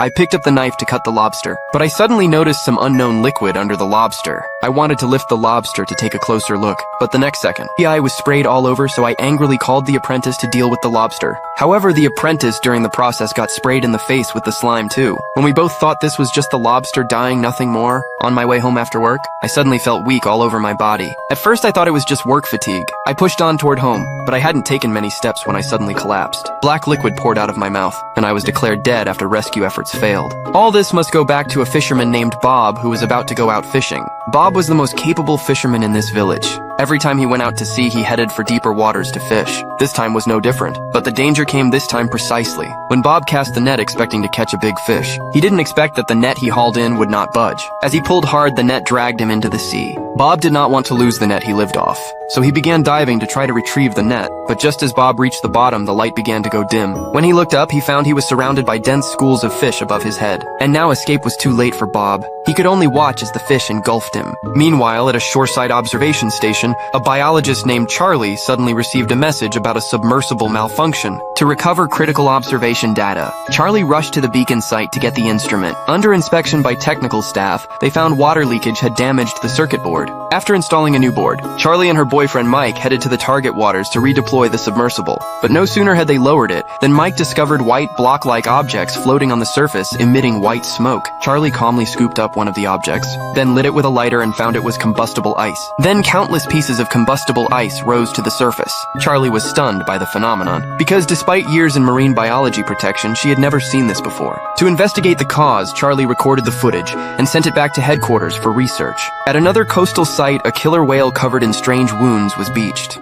I picked up the knife to cut the lobster, but I suddenly noticed some unknown liquid under the lobster. I wanted to lift the lobster to take a closer look, but the next second, the eye was sprayed all over, so I angrily called the apprentice to deal with the lobster. However, the apprentice during the process got sprayed in the face with the slime too. When we both thought this was just the lobster dying, nothing more, on my way home after work, I suddenly felt weak all over my body. At first I thought it was just work fatigue. I pushed on toward home, but I hadn't taken many steps when I suddenly collapsed. Black liquid poured out of my mouth, and I was declared dead after rescue efforts failed. All this must go back to a fisherman named Bob who was about to go out fishing. Bob was the most capable fisherman in this village. Every time he went out to sea, he headed for deeper waters to fish. This time was no different, but the danger came this time precisely when Bob cast the net expecting to catch a big fish. He didn't expect that the net he hauled in would not budge. As he pulled hard, the net dragged him into the sea. Bob did not want to lose the net he lived off, so he began diving to try to retrieve the net, but just as Bob reached the bottom, the light began to go dim. When he looked up, he found he was surrounded by dense schools of fish above his head, and now escape was too late for Bob. He could only watch as the fish engulfed him. Meanwhile, at a shoreside observation station, a biologist named Charlie suddenly received a message about a submersible malfunction. To recover critical observation data, Charlie rushed to the beacon site to get the instrument. Under inspection by technical staff, they found water leakage had damaged the circuit board. After installing a new board, Charlie and her boyfriend Mike headed to the target waters to redeploy the submersible. But no sooner had they lowered it than Mike discovered white block-like objects floating on the surface, emitting white smoke. Charlie calmly scooped up one of the objects, then lit it with a lighter and found it was combustible ice. Then countless pieces of combustible ice rose to the surface. Charlie was stunned by the phenomenon, because despite years in marine biology protection, she had never seen this before. To investigate the cause, Charlie recorded the footage and sent it back to headquarters for research. At another coastal site, a killer whale covered in strange wounds was beached.